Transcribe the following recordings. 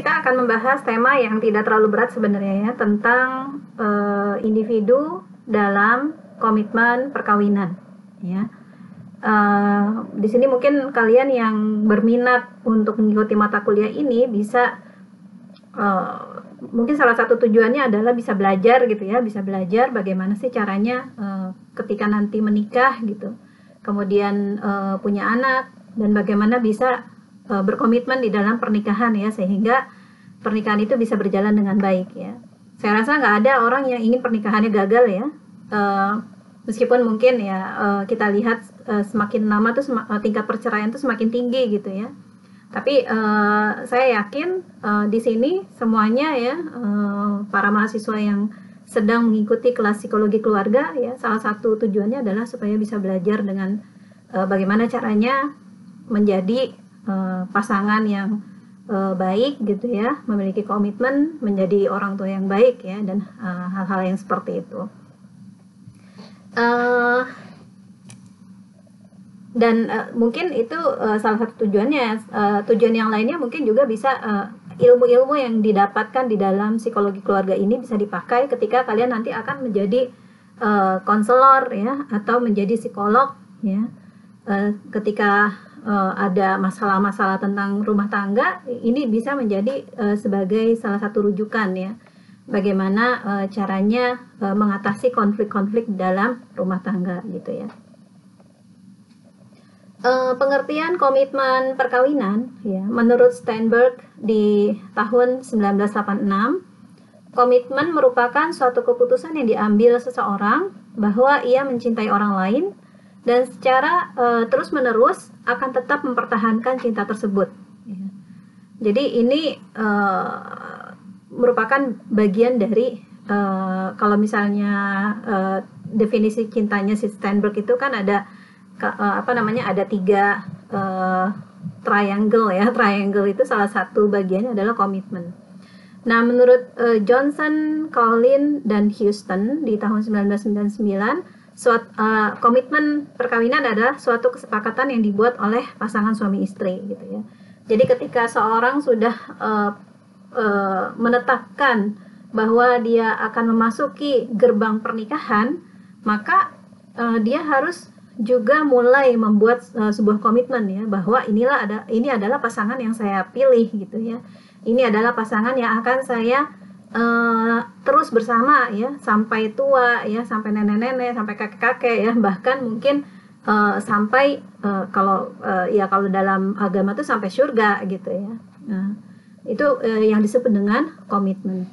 Kita akan membahas tema yang tidak terlalu berat sebenarnya ya, tentang individu dalam komitmen perkawinan ya. Di sini mungkin kalian yang berminat untuk mengikuti mata kuliah ini bisa mungkin salah satu tujuannya adalah bisa belajar gitu ya, bisa belajar bagaimana sih caranya ketika nanti menikah gitu, kemudian punya anak, dan bagaimana bisa berkomitmen di dalam pernikahan ya, sehingga pernikahan itu bisa berjalan dengan baik ya. Saya rasa nggak ada orang yang ingin pernikahannya gagal ya, meskipun mungkin ya kita lihat semakin lama tuh tingkat perceraian tuh semakin tinggi gitu ya. Tapi saya yakin di sini semuanya ya, para mahasiswa yang sedang mengikuti kelas psikologi keluarga ya, salah satu tujuannya adalah supaya bisa belajar dengan bagaimana caranya menjadi pasangan yang baik gitu ya, memiliki komitmen menjadi orang tua yang baik ya, dan hal-hal yang seperti itu. Dan mungkin itu salah satu tujuannya. Tujuan yang lainnya mungkin juga bisa ilmu-ilmu yang didapatkan di dalam psikologi keluarga ini bisa dipakai ketika kalian nanti akan menjadi konselor ya, atau menjadi psikolog ya. Ketika ada masalah-masalah tentang rumah tangga, ini bisa menjadi sebagai salah satu rujukan ya, bagaimana caranya mengatasi konflik-konflik dalam rumah tangga gitu ya. Pengertian komitmen perkawinan ya, menurut Steinberg di tahun 1986, komitmen merupakan suatu keputusan yang diambil seseorang bahwa ia mencintai orang lain dan secara terus-menerus akan tetap mempertahankan cinta tersebut. Jadi ini merupakan bagian dari kalau misalnya definisi cintanya si Steinberg itu kan ada ada 3 triangle ya. Triangle itu salah satu bagiannya adalah komitmen. Nah, menurut Johnson, Collin, dan Houston di tahun 1999, komitmen perkawinan adalah suatu kesepakatan yang dibuat oleh pasangan suami istri gitu ya. Jadi ketika seorang sudah menetapkan bahwa dia akan memasuki gerbang pernikahan, maka dia harus juga mulai membuat sebuah komitmen ya, bahwa ini adalah pasangan yang saya pilih gitu ya. Ini adalah pasangan yang akan saya terus bersama ya, sampai tua ya, sampai nenek-nenek, sampai kakek-kakek ya, bahkan mungkin sampai kalau dalam agama itu sampai surga gitu ya. Nah, itu yang disebut dengan komitmen.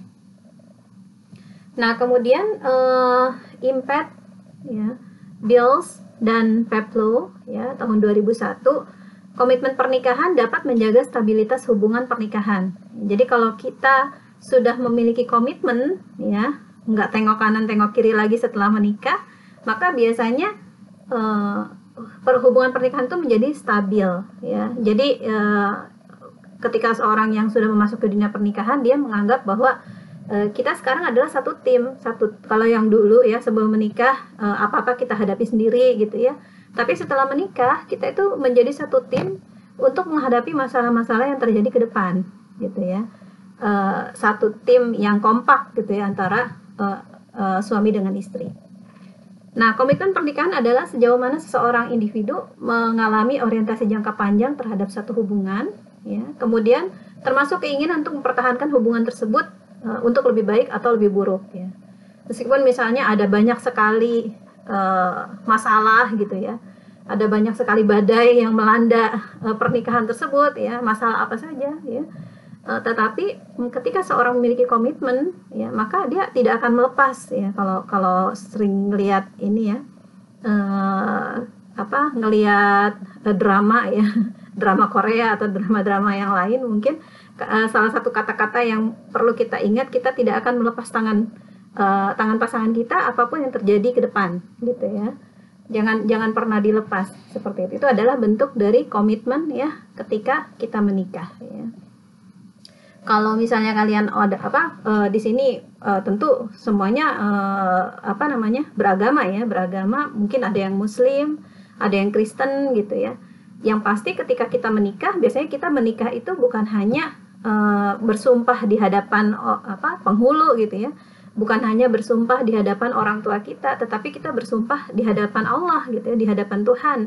Nah, kemudian Impact ya, Bills dan Peplow ya, tahun 2001, komitmen pernikahan dapat menjaga stabilitas hubungan pernikahan. Jadi kalau kita sudah memiliki komitmen ya, nggak tengok kanan tengok kiri lagi setelah menikah, maka biasanya hubungan pernikahan itu menjadi stabil ya. Jadi ketika seorang yang sudah masuk ke dunia pernikahan, dia menganggap bahwa kita sekarang adalah satu tim. Kalau yang dulu ya, sebelum menikah apa-apa kita hadapi sendiri gitu ya, tapi setelah menikah kita itu menjadi satu tim untuk menghadapi masalah-masalah yang terjadi ke depan gitu ya. Satu tim yang kompak gitu ya, antara suami dengan istri. Nah, komitmen pernikahan adalah sejauh mana seseorang individu mengalami orientasi jangka panjang terhadap satu hubungan ya, kemudian termasuk keinginan untuk mempertahankan hubungan tersebut untuk lebih baik atau lebih buruk ya. Meskipun misalnya ada banyak sekali masalah gitu ya, ada banyak sekali badai yang melanda pernikahan tersebut ya, masalah apa saja ya, tetapi ketika seorang memiliki komitmen ya, maka dia tidak akan melepas ya. Kalau sering lihat ini ya, ngelihat drama ya, drama Korea atau drama-drama yang lain, mungkin salah satu kata-kata yang perlu kita ingat, kita tidak akan melepas tangan pasangan kita apapun yang terjadi ke depan gitu ya. Jangan pernah dilepas seperti itu. Itu adalah bentuk dari komitmen ya, ketika kita menikah ya. Kalau misalnya kalian di sini tentu semuanya beragama ya, mungkin ada yang Muslim, ada yang Kristen gitu ya. Yang pasti ketika kita menikah, biasanya kita menikah itu bukan hanya bersumpah di hadapan penghulu gitu ya. Bukan hanya bersumpah di hadapan orang tua kita, tetapi kita bersumpah di hadapan Allah gitu ya, di hadapan Tuhan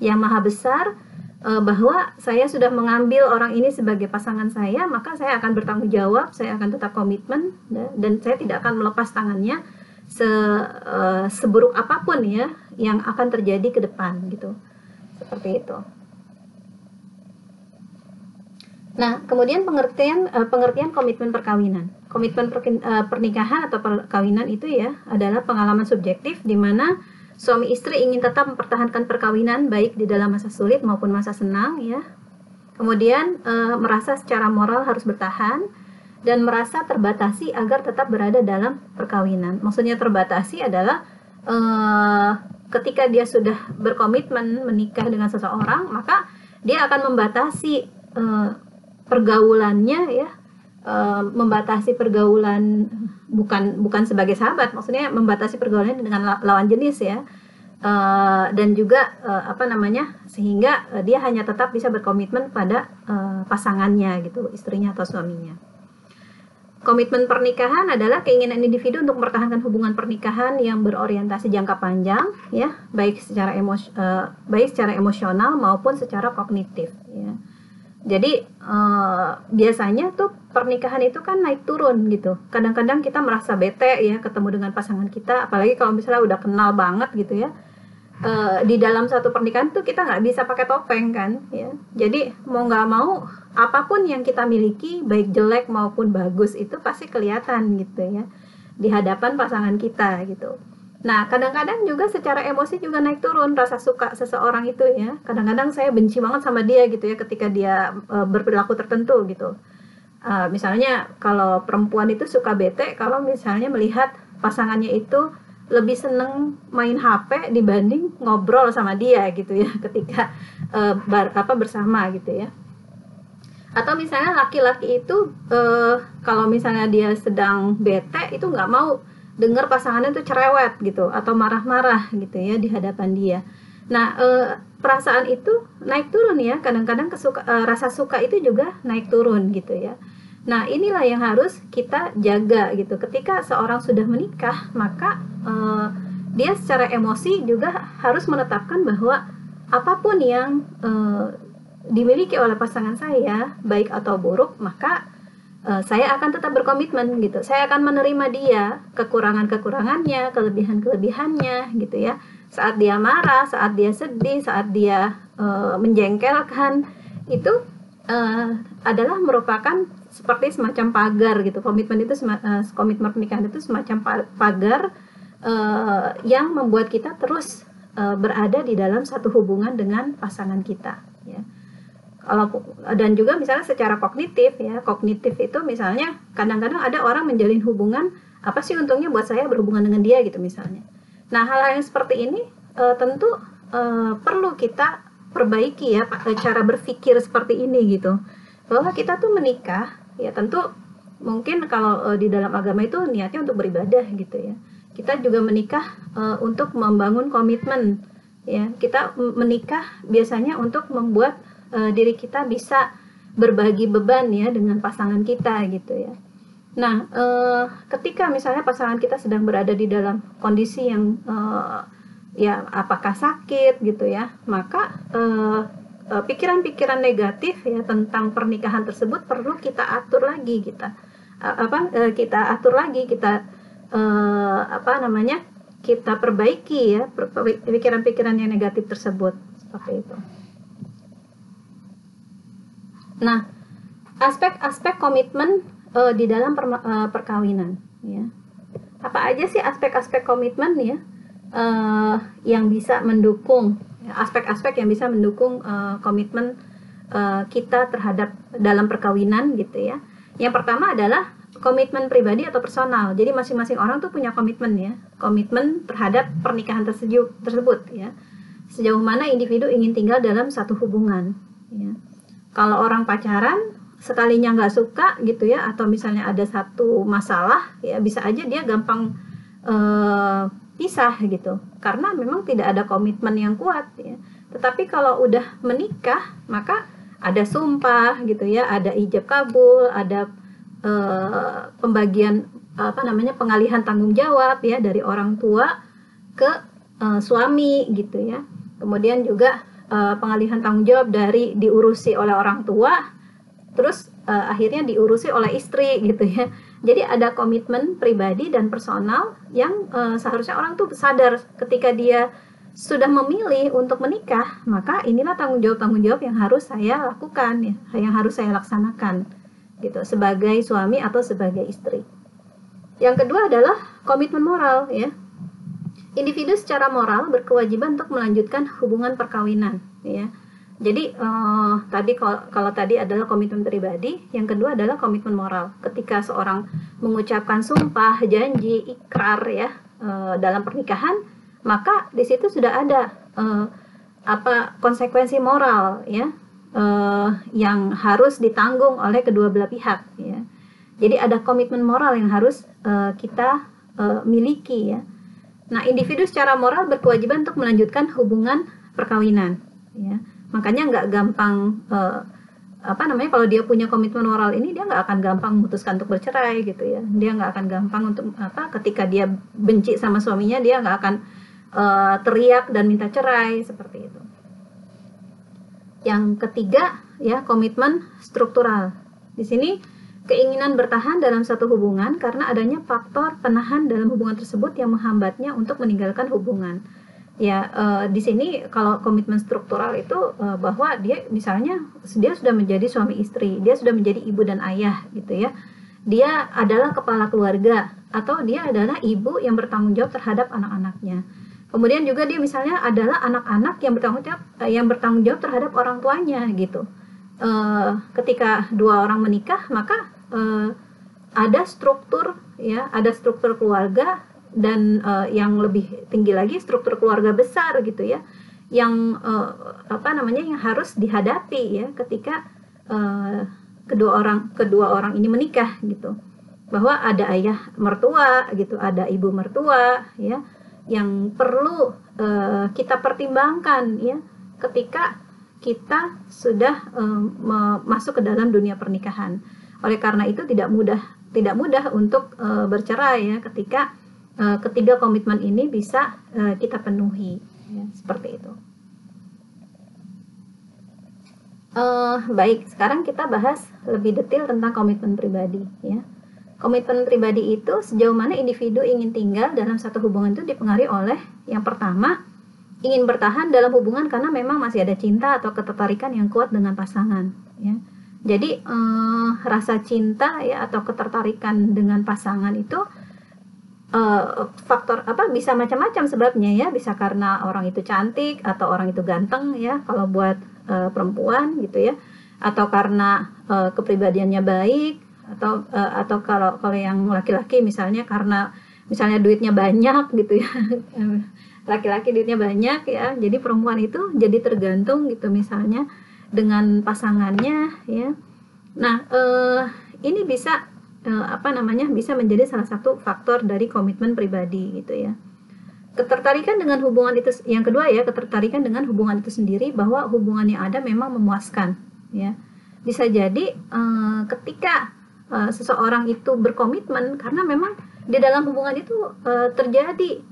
yang Maha Besar, bahwa saya sudah mengambil orang ini sebagai pasangan saya, maka saya akan bertanggung jawab, saya akan tetap komitmen, dan saya tidak akan melepas tangannya seburuk apapun ya yang akan terjadi ke depan gitu. Seperti itu. Nah, kemudian pengertian komitmen perkawinan. Komitmen pernikahan atau perkawinan itu ya adalah pengalaman subjektif di mana suami istri ingin tetap mempertahankan perkawinan baik di dalam masa sulit maupun masa senang ya. Kemudian merasa secara moral harus bertahan dan merasa terbatasi agar tetap berada dalam perkawinan. Maksudnya terbatasi adalah ketika dia sudah berkomitmen menikah dengan seseorang, maka dia akan membatasi pergaulannya ya, membatasi pergaulan bukan sebagai sahabat, maksudnya membatasi pergaulannya dengan lawan jenis ya, dan juga sehingga dia hanya tetap bisa berkomitmen pada pasangannya gitu, istrinya atau suaminya. Komitmen pernikahan adalah keinginan individu untuk mempertahankan hubungan pernikahan yang berorientasi jangka panjang ya, baik secara emosional maupun secara kognitif ya. Jadi biasanya tuh pernikahan itu kan naik turun gitu. Kadang-kadang kita merasa bete ya ketemu dengan pasangan kita, apalagi kalau misalnya udah kenal banget gitu ya. Di dalam satu pernikahan tuh kita nggak bisa pakai topeng kan ya. Jadi mau nggak mau apapun yang kita miliki baik jelek maupun bagus itu pasti kelihatan gitu ya di hadapan pasangan kita gitu. Nah, kadang-kadang juga secara emosi juga naik turun rasa suka seseorang itu ya. Kadang-kadang saya benci banget sama dia gitu ya ketika dia berperilaku tertentu gitu. Misalnya kalau perempuan itu suka bete kalau misalnya melihat pasangannya itu lebih seneng main HP dibanding ngobrol sama dia gitu ya ketika bersama gitu ya. Atau misalnya laki-laki itu kalau misalnya dia sedang bete itu nggak mau dengar pasangannya tuh cerewet gitu atau marah-marah gitu ya di hadapan dia. Nah, perasaan itu naik turun ya. Kadang-kadang rasa suka itu juga naik turun gitu ya. Nah, inilah yang harus kita jaga gitu. Ketika seorang sudah menikah, maka dia secara emosi juga harus menetapkan bahwa apapun yang dimiliki oleh pasangan saya, baik atau buruk, maka saya akan tetap berkomitmen gitu. Saya akan menerima dia, kekurangan-kekurangannya, kelebihan-kelebihannya gitu ya. Saat dia marah, saat dia sedih, saat dia menjengkelkan, itu adalah merupakan seperti semacam pagar gitu. Komitmen pernikahan itu semacam pagar yang membuat kita terus berada di dalam satu hubungan dengan pasangan kita ya. Dan juga misalnya secara kognitif ya, kognitif itu misalnya kadang-kadang ada orang menjalin hubungan, apa sih untungnya buat saya berhubungan dengan dia gitu misalnya. Nah, hal-hal yang seperti ini tentu perlu kita perbaiki ya, cara berpikir seperti ini gitu, bahwa kita tuh menikah ya tentu mungkin kalau di dalam agama itu niatnya untuk beribadah gitu ya. Kita juga menikah untuk membangun komitmen ya. Kita menikah biasanya untuk membuat diri kita bisa berbagi beban ya dengan pasangan kita gitu ya. Nah, ketika misalnya pasangan kita sedang berada di dalam kondisi yang ya apakah sakit gitu ya, maka pikiran-pikiran negatif ya tentang pernikahan tersebut perlu kita atur lagi kita kita perbaiki ya pikiran-pikiran yang negatif tersebut seperti itu. Nah, aspek-aspek komitmen di dalam perkawinan ya. Apa aja sih aspek-aspek komitmen ya yang bisa mendukung aspek-aspek yang bisa mendukung komitmen kita terhadap dalam perkawinan gitu ya. Yang pertama adalah komitmen pribadi atau personal. Jadi masing-masing orang tuh punya komitmen ya, komitmen terhadap pernikahan tersebut ya. Sejauh mana individu ingin tinggal dalam satu hubungan ya. Kalau orang pacaran sekalinya nggak suka gitu ya, atau misalnya ada satu masalah ya, bisa aja dia gampang pisah gitu, karena memang tidak ada komitmen yang kuat ya. Tetapi kalau udah menikah, maka ada sumpah gitu ya, ada ijab kabul, ada pembagian pengalihan tanggung jawab ya dari orang tua ke suami gitu ya. Kemudian juga pengalihan tanggung jawab dari diurusi oleh orang tua terus akhirnya diurusi oleh istri gitu ya. Jadi ada komitmen pribadi dan personal yang seharusnya orang tuh sadar ketika dia sudah memilih untuk menikah, maka inilah tanggung jawab yang harus saya lakukan ya, yang harus saya laksanakan gitu sebagai suami atau sebagai istri. Yang kedua adalah komitmen moral ya. Individu secara moral berkewajiban untuk melanjutkan hubungan perkawinan ya. Jadi tadi kalau tadi adalah komitmen pribadi, yang kedua adalah komitmen moral. Ketika seorang mengucapkan sumpah, janji, ikrar ya dalam pernikahan, maka di situ sudah ada konsekuensi moral ya yang harus ditanggung oleh kedua belah pihak ya. Jadi ada komitmen moral yang harus kita miliki ya. Nah, individu secara moral berkewajiban untuk melanjutkan hubungan perkawinan ya. Makanya nggak gampang kalau dia punya komitmen moral ini, dia nggak akan gampang memutuskan untuk bercerai gitu ya. Dia nggak akan gampang untuk ketika dia benci sama suaminya, dia nggak akan teriak dan minta cerai seperti itu. Yang ketiga ya, komitmen struktural. Di sini keinginan bertahan dalam satu hubungan karena adanya faktor penahan dalam hubungan tersebut yang menghambatnya untuk meninggalkan hubungan. Ya, di sini kalau komitmen struktural itu bahwa dia misalnya dia sudah menjadi suami istri, dia sudah menjadi ibu dan ayah gitu ya. Dia adalah kepala keluarga atau dia adalah ibu yang bertanggung jawab terhadap anak-anaknya. Kemudian juga dia misalnya adalah anak-anak yang bertanggung jawab terhadap orang tuanya gitu. Ketika dua orang menikah, maka ada struktur ya, ada struktur keluarga dan yang lebih tinggi lagi struktur keluarga besar gitu ya, yang yang harus dihadapi ya ketika kedua orang ini menikah gitu, bahwa ada ayah mertua gitu, ada ibu mertua ya, yang perlu kita pertimbangkan ya ketika kita sudah masuk ke dalam dunia pernikahan. Oleh karena itu tidak mudah untuk bercerai ya ketika ketiga komitmen ini bisa kita penuhi ya, seperti itu. Baik, sekarang kita bahas lebih detail tentang komitmen pribadi ya. Komitmen pribadi itu sejauh mana individu ingin tinggal dalam satu hubungan itu dipengaruhi oleh yang pertama, ingin bertahan dalam hubungan karena memang masih ada cinta atau ketertarikan yang kuat dengan pasangan ya. Jadi rasa cinta ya atau ketertarikan dengan pasangan itu faktor bisa macam-macam sebabnya ya, bisa karena orang itu cantik atau orang itu ganteng ya kalau buat perempuan gitu ya, atau karena kepribadiannya baik, atau kalau yang laki-laki misalnya karena misalnya duitnya banyak gitu ya. Laki-laki duitnya banyak ya, jadi perempuan itu jadi tergantung gitu misalnya dengan pasangannya ya. Nah, ini bisa bisa menjadi salah satu faktor dari komitmen pribadi gitu ya. Ketertarikan dengan hubungan itu, yang kedua ya, ketertarikan dengan hubungan itu sendiri, bahwa hubungan yang ada memang memuaskan ya. Bisa jadi ketika seseorang itu berkomitmen karena memang di dalam hubungan itu terjadi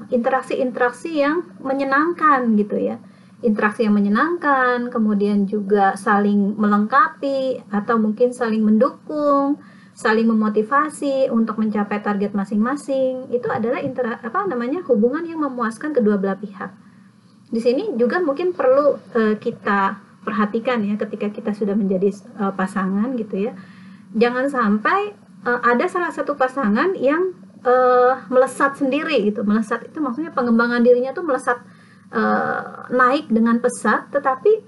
interaksi-interaksi yang menyenangkan gitu ya. Interaksi yang menyenangkan, kemudian juga saling melengkapi atau mungkin saling mendukung, saling memotivasi untuk mencapai target masing-masing. Itu adalah hubungan yang memuaskan kedua belah pihak. Di sini juga mungkin perlu kita perhatikan ya ketika kita sudah menjadi pasangan gitu ya. Jangan sampai ada salah satu pasangan yang melesat sendiri gitu. Melesat itu maksudnya pengembangan dirinya tuh melesat naik dengan pesat, tetapi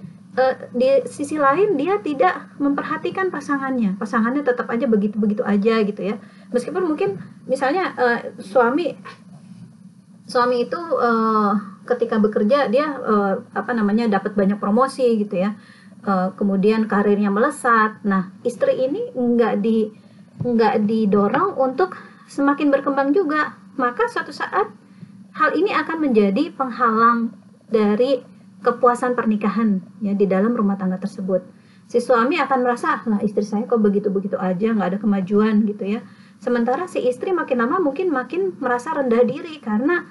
di sisi lain dia tidak memperhatikan pasangannya tetap aja begitu aja gitu ya. Meskipun mungkin misalnya suami itu ketika bekerja dia dapat banyak promosi gitu ya, kemudian karirnya melesat. Nah, istri ini nggak didorong untuk semakin berkembang juga, maka suatu saat hal ini akan menjadi penghalang dari kepuasan pernikahan ya di dalam rumah tangga tersebut. Si suami akan merasa, lah istri saya kok begitu-begitu aja, nggak ada kemajuan gitu ya. Sementara si istri makin lama mungkin makin merasa rendah diri karena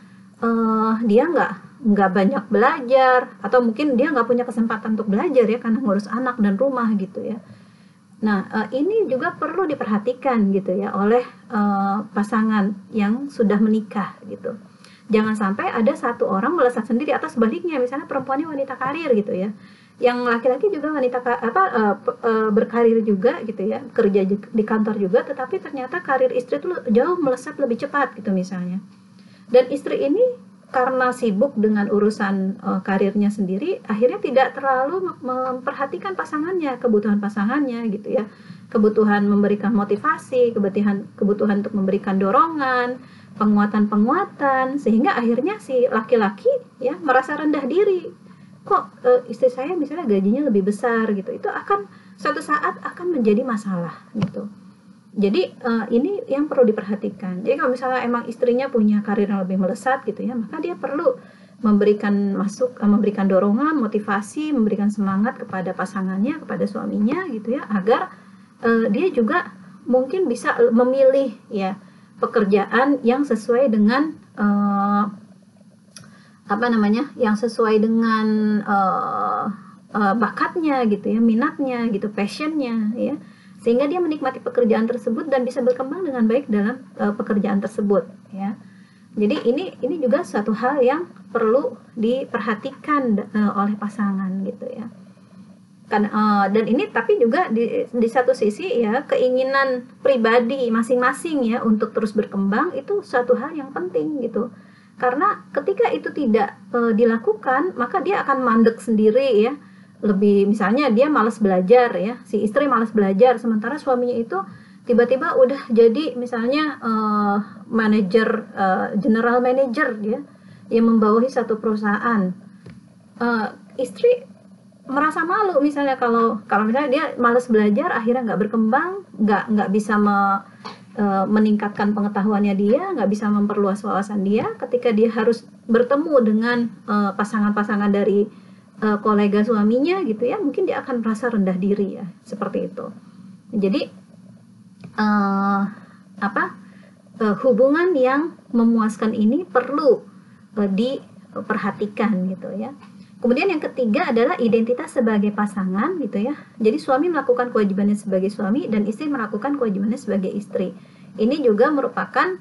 dia nggak banyak belajar, atau mungkin dia nggak punya kesempatan untuk belajar ya karena ngurus anak dan rumah gitu ya. Nah, ini juga perlu diperhatikan gitu ya oleh pasangan yang sudah menikah gitu. Jangan sampai ada satu orang melesat sendiri, atau sebaliknya misalnya perempuannya wanita karir gitu ya, yang laki-laki juga wanita berkarir juga gitu ya, kerja di kantor juga, tetapi ternyata karir istri itu jauh melesat lebih cepat gitu misalnya. Dan istri ini karena sibuk dengan urusan karirnya sendiri, akhirnya tidak terlalu memperhatikan pasangannya, kebutuhan pasangannya gitu ya, kebutuhan memberikan motivasi, kebutuhan untuk memberikan dorongan, penguatan, sehingga akhirnya si laki-laki ya merasa rendah diri. Kok istri saya misalnya gajinya lebih besar gitu, itu akan suatu saat akan menjadi masalah gitu. Jadi ini yang perlu diperhatikan. Jadi kalau misalnya emang istrinya punya karir yang lebih melesat gitu ya, maka dia perlu memberikan dorongan, motivasi, memberikan semangat kepada pasangannya, kepada suaminya gitu ya, agar dia juga mungkin bisa memilih ya pekerjaan yang sesuai dengan yang sesuai dengan bakatnya gitu ya, minatnya gitu, passionnya ya, sehingga dia menikmati pekerjaan tersebut dan bisa berkembang dengan baik dalam pekerjaan tersebut ya. Jadi ini juga suatu hal yang perlu diperhatikan oleh pasangan gitu ya. Dan ini tapi juga di satu sisi ya, keinginan pribadi masing-masing ya untuk terus berkembang itu suatu hal yang penting gitu. Karena ketika itu tidak dilakukan, maka dia akan mandek sendiri ya. Lebih misalnya dia malas belajar ya, si istri malas belajar, sementara suaminya itu tiba-tiba udah jadi misalnya general manager ya, yang membawahi satu perusahaan. Istri merasa malu misalnya kalau misalnya dia malas belajar, akhirnya nggak berkembang, nggak bisa meningkatkan pengetahuannya dia, nggak bisa memperluas wawasan dia ketika dia harus bertemu dengan pasangan-pasangan dari kolega suaminya gitu ya, mungkin dia akan merasa rendah diri ya, seperti itu. Jadi hubungan yang memuaskan ini perlu diperhatikan gitu ya. Kemudian yang ketiga adalah identitas sebagai pasangan gitu ya. Jadi suami melakukan kewajibannya sebagai suami dan istri melakukan kewajibannya sebagai istri. Ini juga merupakan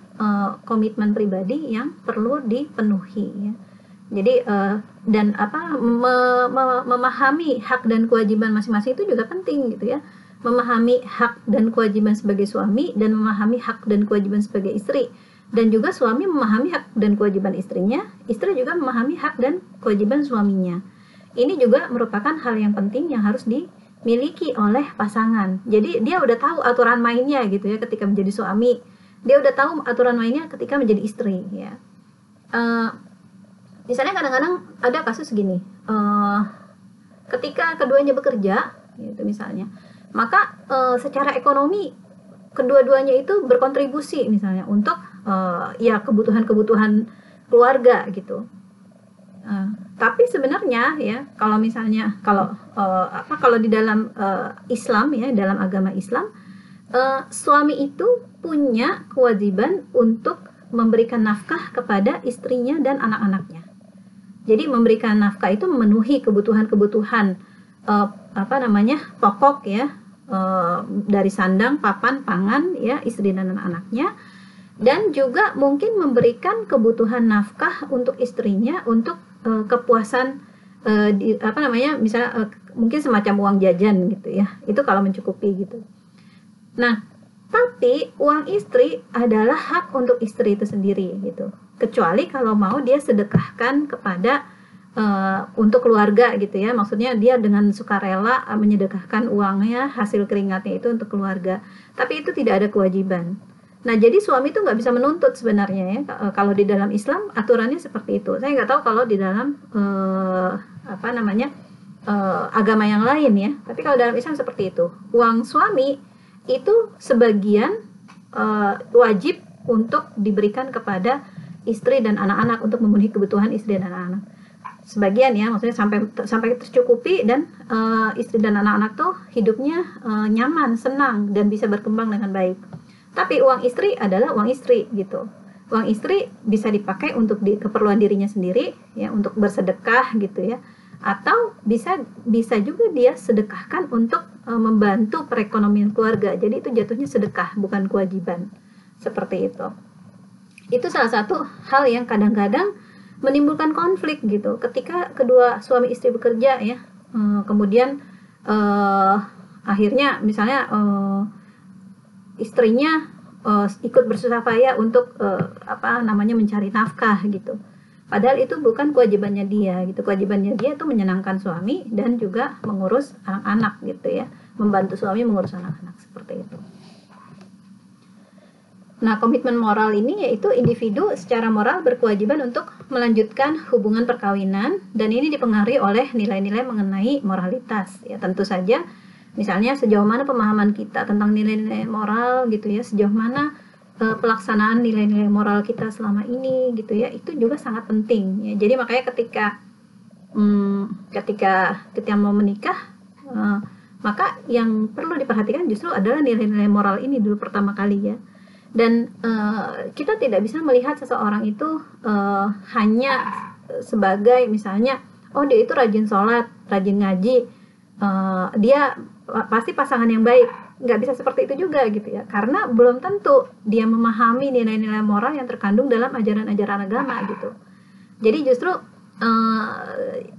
komitmen pribadi yang perlu dipenuhi ya. Jadi memahami hak dan kewajiban masing-masing itu juga penting gitu ya. Memahami hak dan kewajiban sebagai suami dan memahami hak dan kewajiban sebagai istri. Dan juga suami memahami hak dan kewajiban istrinya, istri juga memahami hak dan kewajiban suaminya. Ini juga merupakan hal yang penting yang harus dimiliki oleh pasangan. Jadi dia udah tahu aturan mainnya gitu ya ketika menjadi suami. Dia udah tahu aturan mainnya ketika menjadi istri ya. Misalnya kadang-kadang ada kasus gini, ketika keduanya bekerja, gitu misalnya, maka secara ekonomi kedua-duanya itu berkontribusi misalnya untuk ya kebutuhan-kebutuhan keluarga gitu. Tapi sebenarnya ya kalau misalnya kalau di dalam Islam ya, dalam agama Islam, suami itu punya kewajiban untuk memberikan nafkah kepada istrinya dan anak-anaknya. Jadi memberikan nafkah itu memenuhi kebutuhan-kebutuhan pokok ya, dari sandang, papan, pangan ya istri dan anak-anaknya, dan juga mungkin memberikan kebutuhan nafkah untuk istrinya untuk kepuasan misalnya mungkin semacam uang jajan gitu ya. Itu kalau mencukupi gitu. Nah, tapi uang istri adalah hak untuk istri itu sendiri gitu. Kecuali kalau mau dia sedekahkan kepada untuk keluarga gitu ya. Maksudnya dia dengan sukarela menyedekahkan uangnya, hasil keringatnya itu untuk keluarga. Tapi itu tidak ada kewajiban. Nah, jadi suami itu nggak bisa menuntut sebenarnya ya. Kalau di dalam Islam aturannya seperti itu. Saya nggak tahu kalau di dalam agama yang lain ya. Tapi kalau dalam Islam seperti itu. Uang suami itu sebagian wajib untuk diberikan kepada istri dan anak-anak untuk memenuhi kebutuhan istri dan anak-anak. sebagian ya, maksudnya sampai tercukupi, dan istri dan anak-anak tuh hidupnya nyaman, senang, dan bisa berkembang dengan baik. Tapi uang istri adalah uang istri gitu. Uang istri bisa dipakai untuk keperluan dirinya sendiri ya, untuk bersedekah gitu ya, atau bisa juga dia sedekahkan untuk membantu perekonomian keluarga. Jadi itu jatuhnya sedekah, bukan kewajiban. Seperti itu. Itu salah satu hal yang kadang-kadang menimbulkan konflik gitu. Ketika kedua suami istri bekerja ya, kemudian akhirnya misalnya istrinya ikut bersusah payah untuk mencari nafkah gitu. Padahal itu bukan kewajibannya dia gitu. Kewajibannya dia itu menyenangkan suami dan juga mengurus anak-anak gitu ya, membantu suami mengurus anak-anak, seperti itu. Nah, komitmen moral ini yaitu individu secara moral berkewajiban untuk melanjutkan hubungan perkawinan, dan ini dipengaruhi oleh nilai-nilai mengenai moralitas. Ya, tentu saja misalnya sejauh mana pemahaman kita tentang nilai-nilai moral gitu ya, sejauh mana pelaksanaan nilai-nilai moral kita selama ini gitu ya, itu juga sangat penting ya. Jadi makanya ketika mau menikah, maka yang perlu diperhatikan justru adalah nilai-nilai moral ini dulu pertama kali ya. Dan kita tidak bisa melihat seseorang itu hanya sebagai misalnya, oh dia itu rajin sholat, rajin ngaji, dia pasti pasangan yang baik. Nggak bisa seperti itu juga gitu ya, karena belum tentu dia memahami nilai-nilai moral yang terkandung dalam ajaran-ajaran agama gitu. Jadi justru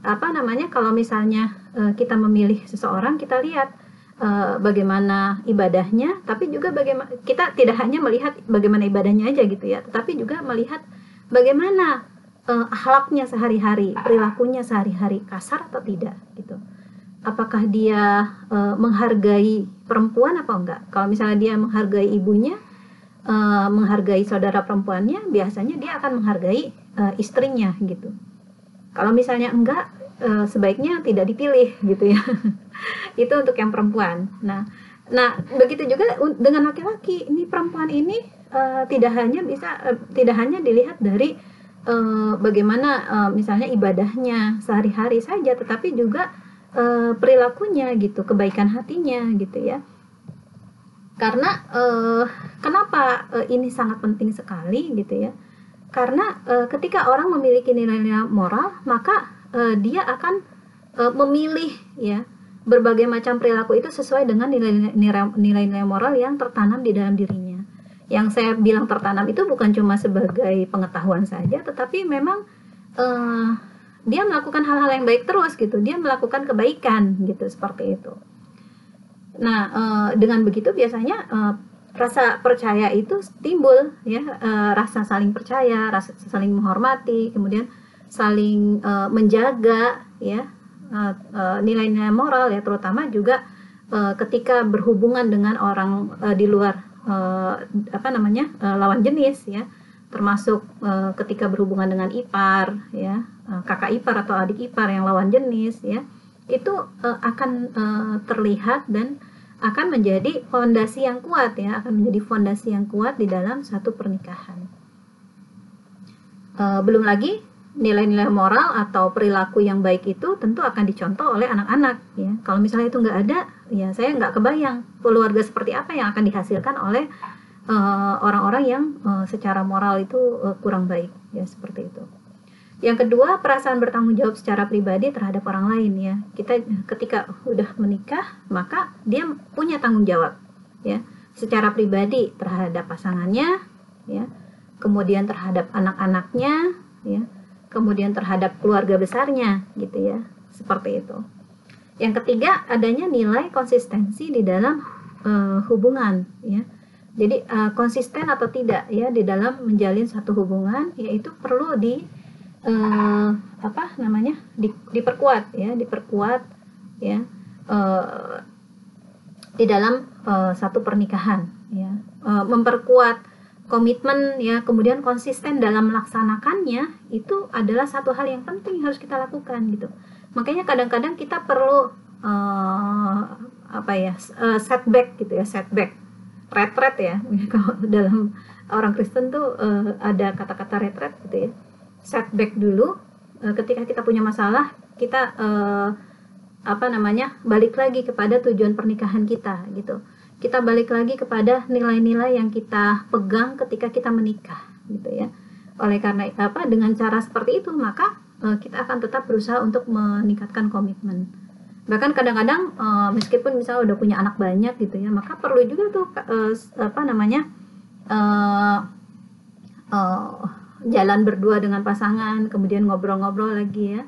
kalau misalnya kita memilih seseorang, kita lihat bagaimana ibadahnya, tapi juga bagaimana kita tidak hanya melihat bagaimana ibadahnya aja gitu ya, tetapi juga melihat bagaimana akhlaknya sehari-hari, perilakunya sehari-hari, kasar atau tidak gitu. Apakah dia menghargai perempuan apa enggak? Kalau misalnya dia menghargai ibunya, menghargai saudara perempuannya, biasanya dia akan menghargai istrinya gitu. Kalau misalnya enggak, sebaiknya tidak dipilih gitu ya. Itu untuk yang perempuan. Nah begitu juga dengan laki-laki. Ini perempuan ini tidak hanya dilihat dari bagaimana misalnya ibadahnya sehari-hari saja, tetapi juga perilakunya gitu, kebaikan hatinya gitu ya. Karena kenapa ini sangat penting sekali gitu ya? Karena ketika orang memiliki nilai-nilai moral, maka dia akan memilih ya berbagai macam perilaku itu sesuai dengan nilai-nilai moral yang tertanam di dalam dirinya. Yang saya bilang tertanam itu bukan cuma sebagai pengetahuan saja, tetapi memang dia melakukan hal-hal yang baik terus gitu, dia melakukan kebaikan gitu, seperti itu. Nah, dengan begitu biasanya rasa percaya itu timbul ya, rasa saling percaya, rasa saling menghormati, kemudian saling menjaga ya nilai-nilai moral ya, terutama juga ketika berhubungan dengan orang di luar lawan jenis ya, termasuk ketika berhubungan dengan ipar ya, kakak ipar atau adik ipar yang lawan jenis ya, itu akan terlihat dan akan menjadi fondasi yang kuat ya, akan menjadi fondasi yang kuat di dalam satu pernikahan. Belum lagi nilai-nilai moral atau perilaku yang baik itu tentu akan dicontoh oleh anak-anak ya. Kalau misalnya itu nggak ada, ya saya nggak kebayang keluarga seperti apa yang akan dihasilkan oleh orang-orang yang secara moral itu kurang baik ya, seperti itu. Yang kedua, perasaan bertanggung jawab secara pribadi terhadap orang lain ya. Kita ketika udah menikah, maka dia punya tanggung jawab ya, secara pribadi terhadap pasangannya ya, kemudian terhadap anak-anaknya ya, kemudian terhadap keluarga besarnya gitu ya, seperti itu. Yang ketiga, adanya nilai konsistensi di dalam hubungan ya. Jadi konsisten atau tidak ya di dalam menjalin satu hubungan, yaitu perlu diperkuat ya, di dalam satu pernikahan ya, memperkuat komitmen ya, kemudian konsisten dalam melaksanakannya, itu adalah satu hal yang penting harus kita lakukan gitu. Makanya kadang-kadang kita perlu setback gitu ya, retret ya. Kalau dalam orang Kristen tuh ada kata-kata retret gitu ya. Setback dulu, ketika kita punya masalah, kita balik lagi kepada tujuan pernikahan kita gitu. Kita balik lagi kepada nilai-nilai yang kita pegang ketika kita menikah gitu ya. Oleh karena dengan cara seperti itu, maka kita akan tetap berusaha untuk meningkatkan komitmen. Bahkan kadang-kadang meskipun misalnya udah punya anak banyak gitu ya, maka perlu juga tuh jalan berdua dengan pasangan, kemudian ngobrol-ngobrol lagi ya.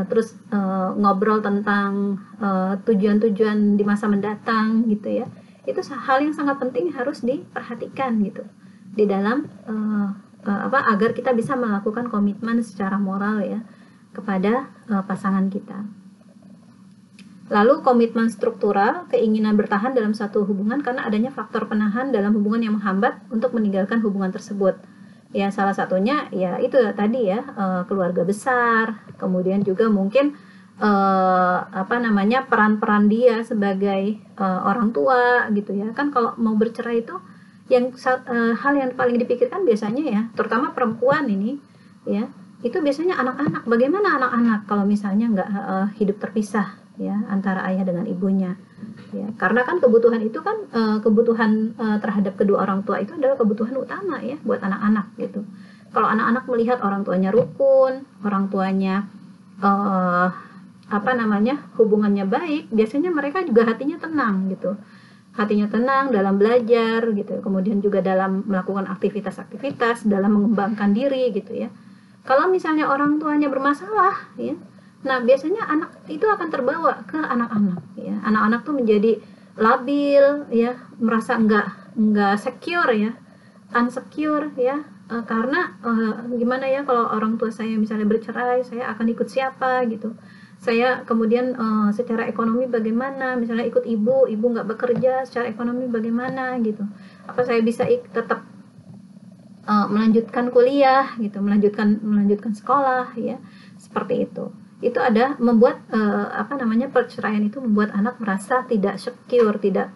Terus ngobrol tentang tujuan-tujuan di masa mendatang gitu ya. Itu hal yang sangat penting, harus diperhatikan gitu di dalam agar kita bisa melakukan komitmen secara moral ya kepada pasangan kita. Lalu komitmen struktural, keinginan bertahan dalam satu hubungan karena adanya faktor penahan dalam hubungan yang menghambat untuk meninggalkan hubungan tersebut. Ya, salah satunya ya itu tadi ya, keluarga besar, kemudian juga mungkin peran-peran dia sebagai orang tua gitu ya. Kan kalau mau bercerai itu hal yang paling dipikirkan biasanya ya, terutama perempuan ini ya, itu biasanya anak-anak. Bagaimana anak-anak kalau misalnya nggak hidup terpisah ya antara ayah dengan ibunya ya, karena kan kebutuhan itu kan kebutuhan terhadap kedua orang tua itu adalah kebutuhan utama ya buat anak-anak gitu. Kalau anak-anak melihat orang tuanya rukun, orang tuanya hubungannya baik, biasanya mereka juga hatinya tenang gitu, hatinya tenang dalam belajar gitu, kemudian juga dalam melakukan aktivitas-aktivitas, dalam mengembangkan diri gitu ya. Kalau misalnya orang tuanya bermasalah ya, nah biasanya anak itu akan terbawa ke anak-anak ya. Anak-anak tuh menjadi labil ya, merasa nggak secure ya, unsecure ya, karena gimana ya kalau orang tua saya misalnya bercerai, saya akan ikut siapa gitu. Saya kemudian secara ekonomi bagaimana, misalnya ikut ibu nggak bekerja, secara ekonomi bagaimana gitu. Apa saya bisa tetap melanjutkan kuliah gitu, melanjutkan sekolah ya, seperti itu. Itu ada membuat perceraian itu membuat anak merasa tidak secure, tidak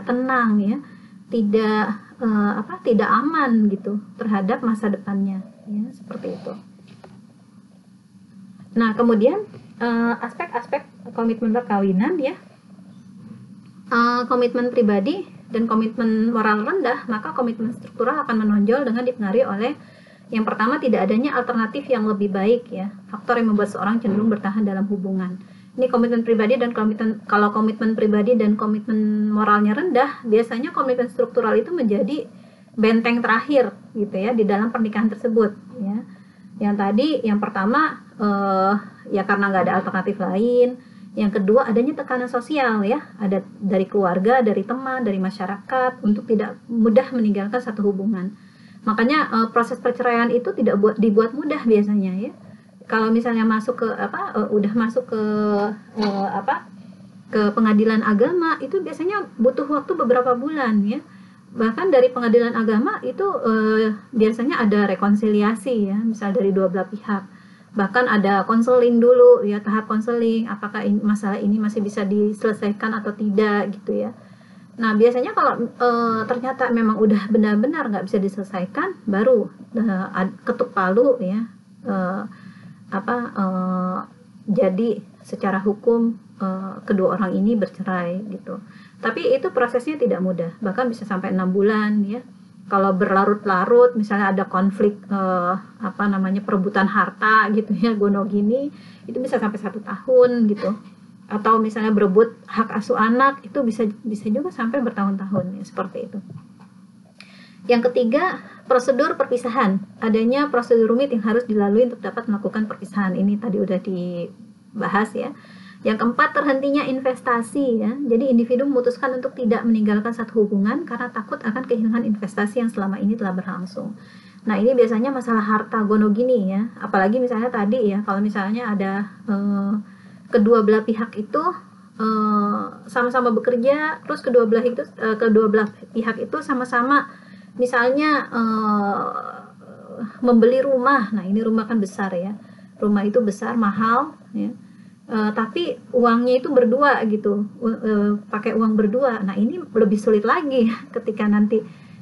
tenang ya, tidak aman gitu terhadap masa depannya ya, seperti itu. Nah, kemudian aspek-aspek komitmen perkawinan ya, komitmen pribadi dan komitmen moral rendah, maka komitmen struktural akan menonjol dengan dipengaruhi oleh yang pertama, tidak adanya alternatif yang lebih baik ya, faktor yang membuat seorang cenderung bertahan dalam hubungan. Ini komitmen pribadi dan kalau komitmen pribadi dan komitmen moralnya rendah, biasanya komitmen struktural itu menjadi benteng terakhir gitu ya di dalam pernikahan tersebut ya. Yang tadi, yang pertama ya karena nggak ada alternatif lain. Yang kedua, adanya tekanan sosial ya, ada dari keluarga, dari teman, dari masyarakat untuk tidak mudah meninggalkan satu hubungan. Makanya proses perceraian itu tidak dibuat mudah biasanya ya. Kalau misalnya udah masuk ke pengadilan agama, itu biasanya butuh waktu beberapa bulan ya. Bahkan dari pengadilan agama itu biasanya ada rekonsiliasi ya, misal dari dua belah pihak. Bahkan ada konseling dulu ya, tahap konseling, apakah masalah ini masih bisa diselesaikan atau tidak gitu ya. Nah, biasanya kalau ternyata memang udah benar-benar nggak bisa diselesaikan, baru ketuk palu ya, jadi secara hukum kedua orang ini bercerai gitu. Tapi itu prosesnya tidak mudah, bahkan bisa sampai 6 bulan ya. Kalau berlarut-larut, misalnya ada konflik perebutan harta gitu ya, gono gini, itu bisa sampai 1 tahun gitu. Atau misalnya berebut hak asuh anak, itu bisa juga sampai bertahun-tahun ya, seperti itu. Yang ketiga, prosedur perpisahan. Adanya prosedur rumit yang harus dilalui untuk dapat melakukan perpisahan. Ini tadi udah dibahas ya. Yang keempat, terhentinya investasi ya. Jadi individu memutuskan untuk tidak meninggalkan satu hubungan karena takut akan kehilangan investasi yang selama ini telah berlangsung. Nah, ini biasanya masalah harta gono gini ya. Apalagi misalnya tadi ya, kalau misalnya ada kedua belah pihak itu sama-sama bekerja, terus kedua belah pihak itu sama-sama misalnya membeli rumah. Nah, ini rumah kan besar ya, rumah itu besar, mahal ya, tapi uangnya itu berdua gitu, pakai uang berdua. Nah, ini lebih sulit lagi ketika nanti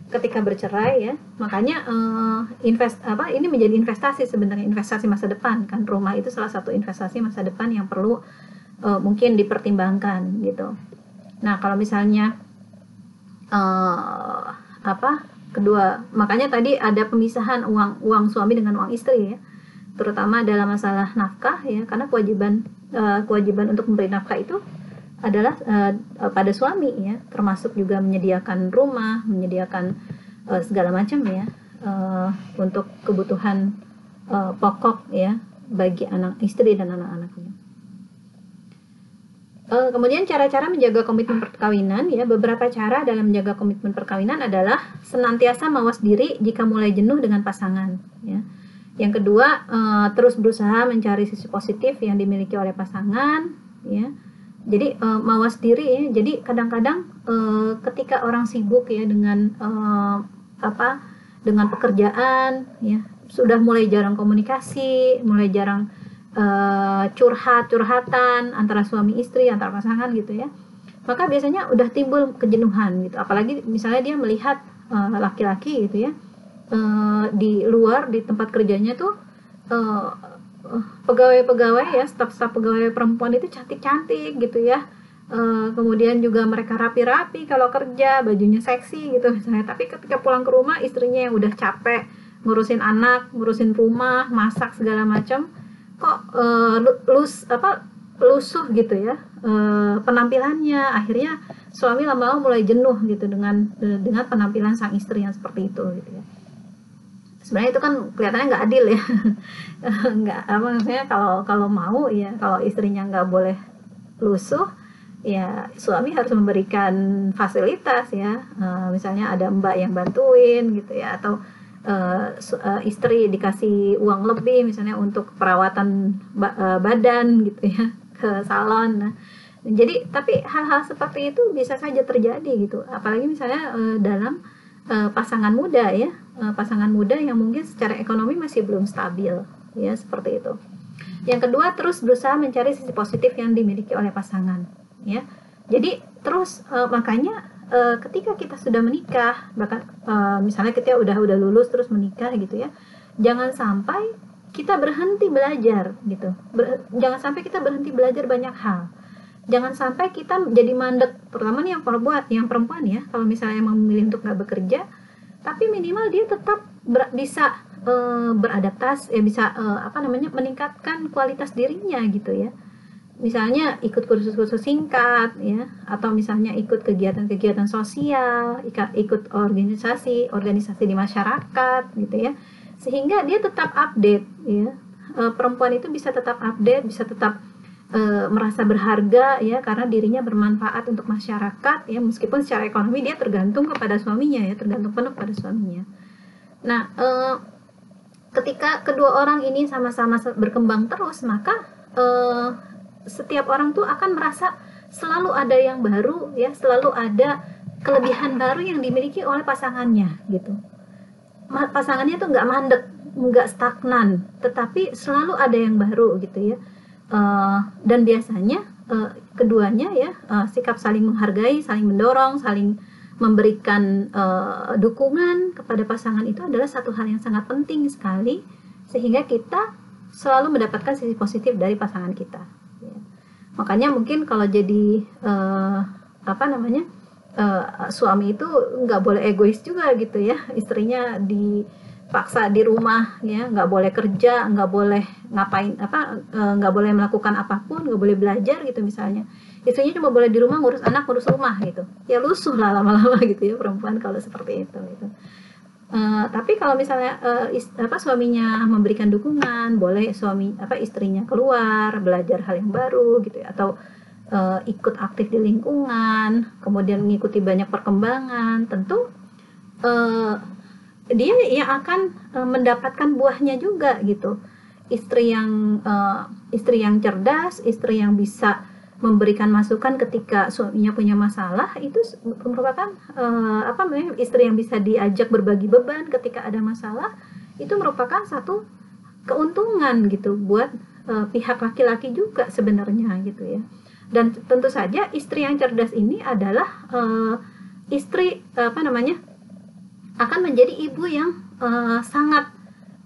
ketika bercerai ya. Makanya ini menjadi investasi sebenarnya, investasi masa depan kan. Rumah itu salah satu investasi masa depan yang perlu mungkin dipertimbangkan gitu. Nah, kalau misalnya kedua, makanya tadi ada pemisahan uang suami dengan uang istri ya, terutama dalam masalah nafkah ya, karena kewajiban untuk memberi nafkah itu adalah pada suami ya, termasuk juga menyediakan rumah, menyediakan segala macam ya, untuk kebutuhan pokok ya bagi anak istri dan anak-anaknya. Kemudian cara-cara menjaga komitmen perkawinan ya, beberapa cara dalam menjaga komitmen perkawinan adalah senantiasa mawas diri jika mulai jenuh dengan pasangan ya. Yang kedua, terus berusaha mencari sisi positif yang dimiliki oleh pasangan ya. Jadi mawas diri ya. Jadi kadang-kadang ketika orang sibuk ya dengan dengan pekerjaan ya, sudah mulai jarang komunikasi, mulai jarang curhatan antara suami istri, antara pasangan gitu ya. Maka biasanya udah timbul kejenuhan gitu. Apalagi misalnya dia melihat laki-laki gitu ya, di luar di tempat kerjanya tuh pegawai-pegawai ya, staf-staf pegawai perempuan itu cantik-cantik gitu ya. Kemudian juga mereka rapi-rapi kalau kerja, bajunya seksi gitu misalnya. Tapi ketika pulang ke rumah, istrinya yang udah capek ngurusin anak, ngurusin rumah, masak segala macam, kok lusuh gitu ya penampilannya. Akhirnya suami lama-lama mulai jenuh gitu dengan penampilan sang istri yang seperti itu gitu ya. Sebenarnya itu kan kelihatannya nggak adil ya. Nggak maksudnya kalau mau ya, kalau istrinya nggak boleh lusuh ya, suami harus memberikan fasilitas ya, misalnya ada mbak yang bantuin gitu ya, atau istri dikasih uang lebih misalnya untuk perawatan badan gitu ya, ke salon. Nah, jadi tapi hal-hal seperti itu bisa saja terjadi gitu, apalagi misalnya dalam pasangan muda ya, pasangan muda yang mungkin secara ekonomi masih belum stabil ya, seperti itu. Yang kedua, terus berusaha mencari sisi positif yang dimiliki oleh pasangan ya. Jadi terus makanya ketika kita sudah menikah, bahkan misalnya kita udah lulus terus menikah gitu ya, jangan sampai kita berhenti belajar gitu. Jangan sampai kita berhenti belajar banyak hal. Jangan sampai kita jadi mandek, terutama nih yang perempuan ya, kalau misalnya emang memilih untuk nggak bekerja, tapi minimal dia tetap bisa beradaptasi ya, bisa meningkatkan kualitas dirinya gitu ya. Misalnya ikut kursus-kursus singkat ya, atau misalnya ikut kegiatan-kegiatan sosial, ikut organisasi di masyarakat gitu ya, sehingga dia tetap update ya. Perempuan itu bisa tetap update, bisa tetap merasa berharga ya, karena dirinya bermanfaat untuk masyarakat ya, meskipun secara ekonomi dia tergantung kepada suaminya ya, tergantung penuh pada suaminya. Nah, ketika kedua orang ini sama-sama berkembang terus, maka setiap orang tuh akan merasa selalu ada yang baru ya, selalu ada kelebihan baru yang dimiliki oleh pasangannya gitu. Pasangannya tuh nggak mandek, nggak stagnan, tetapi selalu ada yang baru gitu ya. Dan biasanya keduanya ya, sikap saling menghargai, saling mendorong, saling memberikan dukungan kepada pasangan itu adalah satu hal yang sangat penting sekali, sehingga kita selalu mendapatkan sisi positif dari pasangan kita ya. Makanya mungkin kalau jadi suami itu nggak boleh egois juga gitu ya, istrinya dipaksa di rumah ya, nggak boleh kerja, nggak boleh ngapain nggak boleh melakukan apapun, nggak boleh belajar gitu misalnya, istrinya cuma boleh di rumah ngurus anak, ngurus rumah gitu ya, lusuh lah lama-lama gitu ya perempuan kalau seperti itu gitu. Tapi kalau misalnya suaminya memberikan dukungan, boleh istrinya keluar belajar hal yang baru gitu ya, atau ikut aktif di lingkungan, kemudian mengikuti banyak perkembangan, tentu dia yang akan mendapatkan buahnya juga gitu. Istri yang cerdas, istri yang bisa memberikan masukan ketika suaminya punya masalah, itu merupakan istri yang bisa diajak berbagi beban ketika ada masalah, itu merupakan satu keuntungan gitu buat pihak laki-laki juga sebenarnya gitu ya. Dan tentu saja istri yang cerdas ini adalah istri akan menjadi ibu yang sangat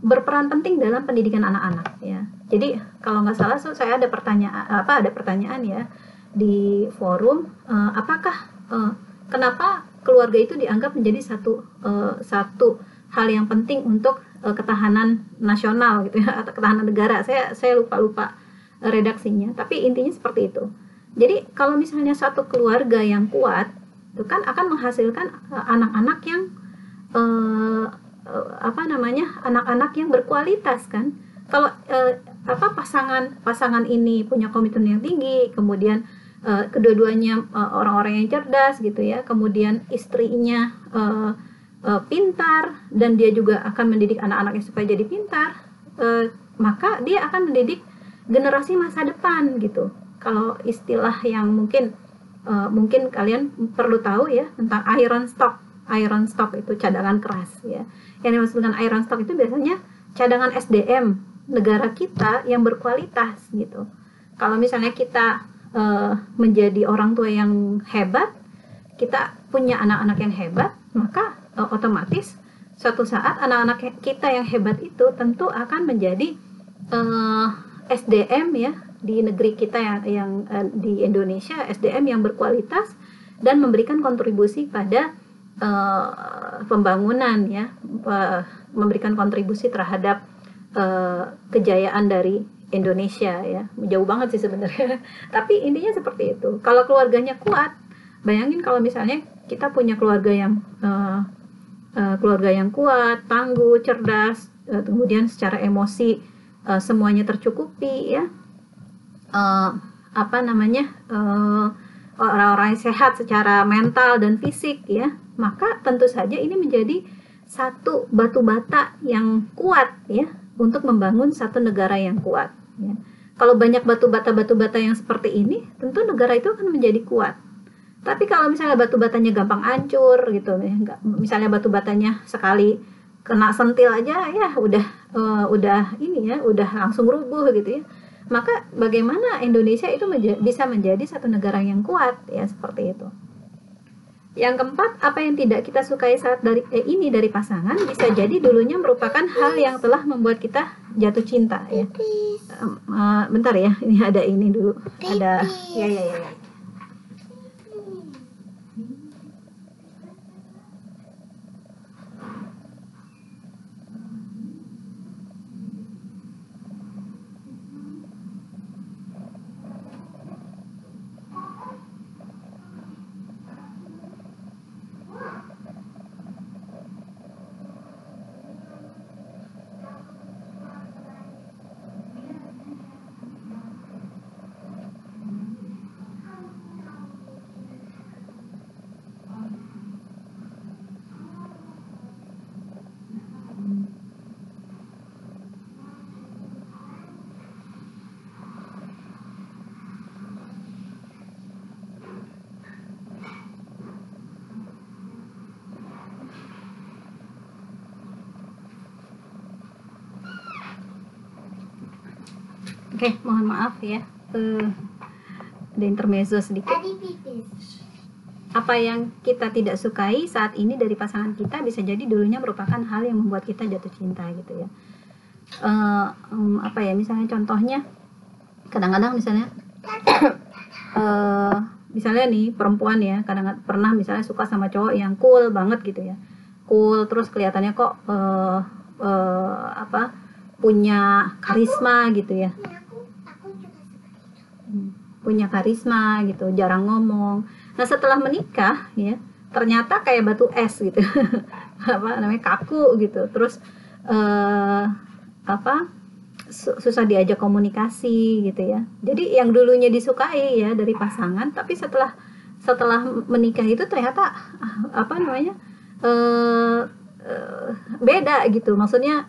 berperan penting dalam pendidikan anak-anak ya. Jadi kalau nggak salah saya ada pertanyaan ya di forum, apakah kenapa keluarga itu dianggap menjadi satu hal yang penting untuk ketahanan nasional gitu ya, atau ketahanan negara. Saya lupa redaksinya, tapi intinya seperti itu. Jadi kalau misalnya satu keluarga yang kuat itu kan akan menghasilkan anak-anak yang anak-anak yang berkualitas kan. Kalau pasangan ini punya komitmen yang tinggi, kemudian kedua-duanya orang-orang yang cerdas gitu ya, kemudian istrinya pintar dan dia juga akan mendidik anak-anaknya supaya jadi pintar, maka dia akan mendidik generasi masa depan gitu. Kalau istilah yang mungkin kalian perlu tahu ya tentang iron stock itu cadangan keras ya. Yang dimaksud dengan iron stock itu biasanya cadangan SDM negara kita yang berkualitas gitu. Kalau misalnya kita menjadi orang tua yang hebat, kita punya anak-anak yang hebat, maka otomatis suatu saat anak-anak kita yang hebat itu tentu akan menjadi SDM ya di negeri kita yang di Indonesia, SDM yang berkualitas dan memberikan kontribusi pada pembangunan ya, memberikan kontribusi terhadap kejayaan dari Indonesia ya. Jauh banget sih sebenarnya. Tapi intinya seperti itu. Kalau keluarganya kuat, bayangin kalau misalnya kita punya keluarga yang kuat, tangguh, cerdas, kemudian secara emosi semuanya tercukupi ya. Orang-orang yang sehat secara mental dan fisik ya, maka tentu saja ini menjadi satu batu bata yang kuat ya untuk membangun satu negara yang kuat ya. Kalau banyak batu bata yang seperti ini, tentu negara itu akan menjadi kuat. Tapi kalau misalnya batu batanya gampang hancur gitu ya, misalnya batu batanya sekali kena sentil aja ya udah langsung rubuh gitu ya. Maka bagaimana Indonesia itu bisa menjadi satu negara yang kuat ya, seperti itu. Yang keempat, apa yang tidak kita sukai saat dari pasangan bisa jadi dulunya merupakan hal yang telah membuat kita jatuh cinta ya. Bentar ya, ini ada ini dulu. Ada ya. Oke, mohon maaf ya, ada intermezzo sedikit. Apa yang kita tidak sukai saat ini dari pasangan kita bisa jadi dulunya merupakan hal yang membuat kita jatuh cinta gitu ya. Misalnya contohnya, kadang-kadang misalnya misalnya nih perempuan ya, kadang-kadang pernah misalnya suka sama cowok yang cool banget gitu ya, cool terus kelihatannya kok punya karisma gitu ya, punya karisma gitu, jarang ngomong. Nah setelah menikah ya ternyata kayak batu es gitu kaku gitu, terus susah diajak komunikasi gitu ya. Jadi yang dulunya disukai ya dari pasangan, tapi setelah menikah itu ternyata beda gitu. Maksudnya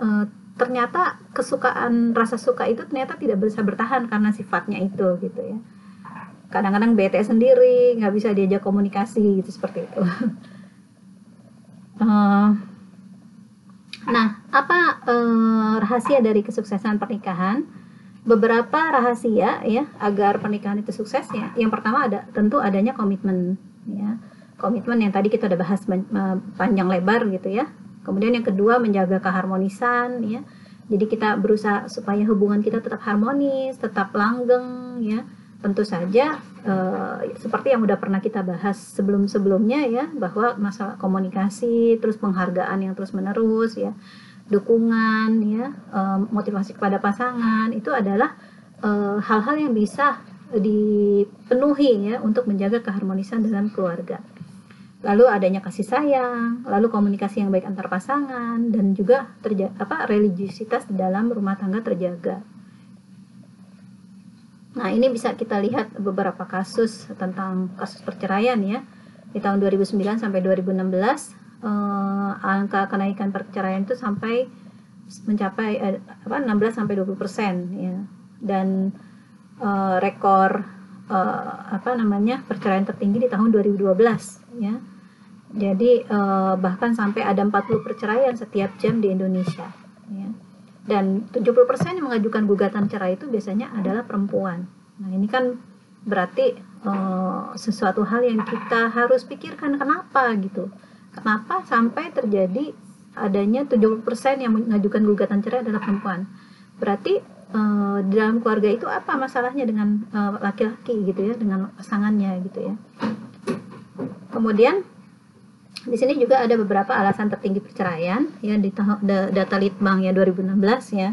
ternyata rasa suka itu ternyata tidak bisa bertahan karena sifatnya itu gitu ya. Kadang-kadang bete sendiri, nggak bisa diajak komunikasi gitu, seperti itu. Nah, apa rahasia dari kesuksesan pernikahan? Beberapa rahasia ya agar pernikahan itu sukses ya. Yang pertama tentu adanya komitmen ya. komitmen yang tadi kita udah bahas panjang lebar gitu ya. Kemudian yang kedua menjaga keharmonisan ya. Jadi kita berusaha supaya hubungan kita tetap harmonis, tetap langgeng ya. Tentu saja seperti yang udah pernah kita bahas sebelum-sebelumnya ya, bahwa masalah komunikasi, terus penghargaan yang terus-menerus ya, dukungan ya, motivasi kepada pasangan itu adalah hal-hal yang bisa dipenuhi ya untuk menjaga keharmonisan dalam keluarga. Lalu adanya kasih sayang, lalu komunikasi yang baik antar pasangan, dan juga religiusitas di dalam rumah tangga terjaga. Nah, ini bisa kita lihat beberapa kasus tentang kasus perceraian ya. Di tahun 2009 sampai 2016 angka kenaikan perceraian itu sampai mencapai 16 sampai 20% ya. Dan rekor perceraian tertinggi di tahun 2012 ya. Jadi bahkan sampai ada 40 perceraian setiap jam di Indonesia ya. Dan 70% yang mengajukan gugatan cerai itu biasanya adalah perempuan. Nah, ini kan berarti sesuatu hal yang kita harus pikirkan, kenapa gitu. Kenapa sampai terjadi adanya 70% yang mengajukan gugatan cerai adalah perempuan. Berarti di dalam keluarga itu apa masalahnya dengan laki-laki gitu ya, dengan pasangannya gitu ya. Kemudian di sini juga ada beberapa alasan tertinggi perceraian ya di data Litbang ya 2016 ya.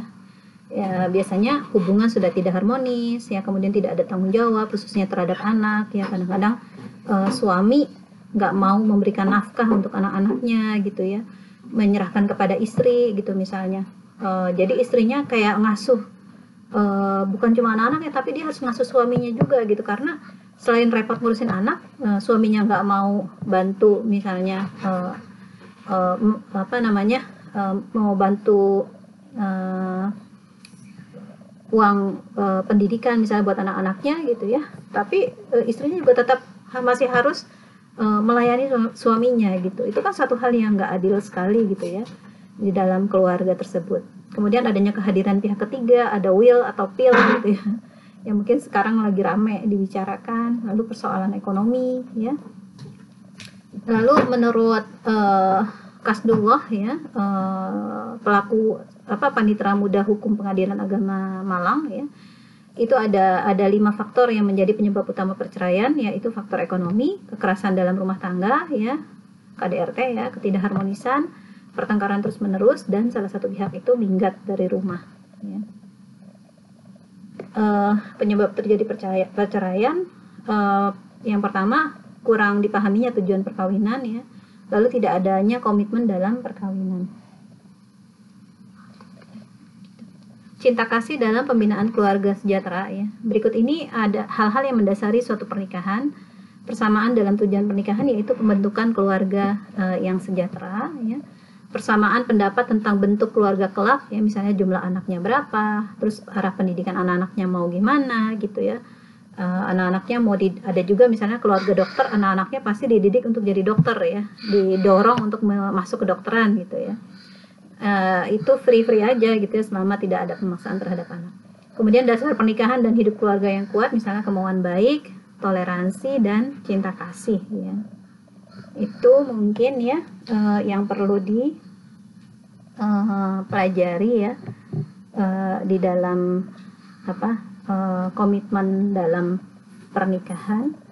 Ya, biasanya hubungan sudah tidak harmonis ya, kemudian tidak ada tanggung jawab khususnya terhadap anak ya. Kadang-kadang suami nggak mau memberikan nafkah untuk anak-anaknya gitu ya, menyerahkan kepada istri gitu misalnya. Jadi istrinya kayak ngasuh bukan cuma anak-anaknya, tapi dia harus ngasuh suaminya juga gitu, karena selain repot ngurusin anak, suaminya nggak mau bantu misalnya mau bantu uang pendidikan misalnya buat anak-anaknya gitu ya, tapi istrinya juga tetap masih harus melayani suaminya gitu. Itu kan satu hal yang nggak adil sekali gitu ya di dalam keluarga tersebut. Kemudian adanya kehadiran pihak ketiga, ada will atau pill gitu ya, yang mungkin sekarang lagi rame dibicarakan. Lalu persoalan ekonomi ya. Lalu menurut Kasdullah ya, pelaku Panitera Muda Hukum Pengadilan Agama Malang ya, itu ada 5 faktor yang menjadi penyebab utama perceraian, yaitu faktor ekonomi, kekerasan dalam rumah tangga ya, KDRT ya, ketidakharmonisan, pertengkaran terus-menerus, dan salah satu pihak itu minggat dari rumah ya. Penyebab terjadi perceraian yang pertama, kurang dipahaminya tujuan perkawinan ya, lalu tidak adanya komitmen dalam perkawinan. Cinta kasih dalam pembinaan keluarga sejahtera ya. Berikut ini ada hal-hal yang mendasari suatu pernikahan. Persamaan dalam tujuan pernikahan yaitu pembentukan keluarga yang sejahtera ya. Persamaan pendapat tentang bentuk keluarga kelak ya, misalnya jumlah anaknya berapa, terus arah pendidikan anak-anaknya mau gimana gitu ya. Anak-anaknya mau ada juga misalnya keluarga dokter, anak-anaknya pasti dididik untuk jadi dokter ya, didorong untuk masuk ke dokteran gitu ya. Itu free aja gitu ya, selama tidak ada pemaksaan terhadap anak. Kemudian dasar pernikahan dan hidup keluarga yang kuat, misalnya kemauan baik, toleransi, dan cinta kasih ya. Itu mungkin ya yang perlu dipelajari ya di dalam komitmen dalam pernikahan.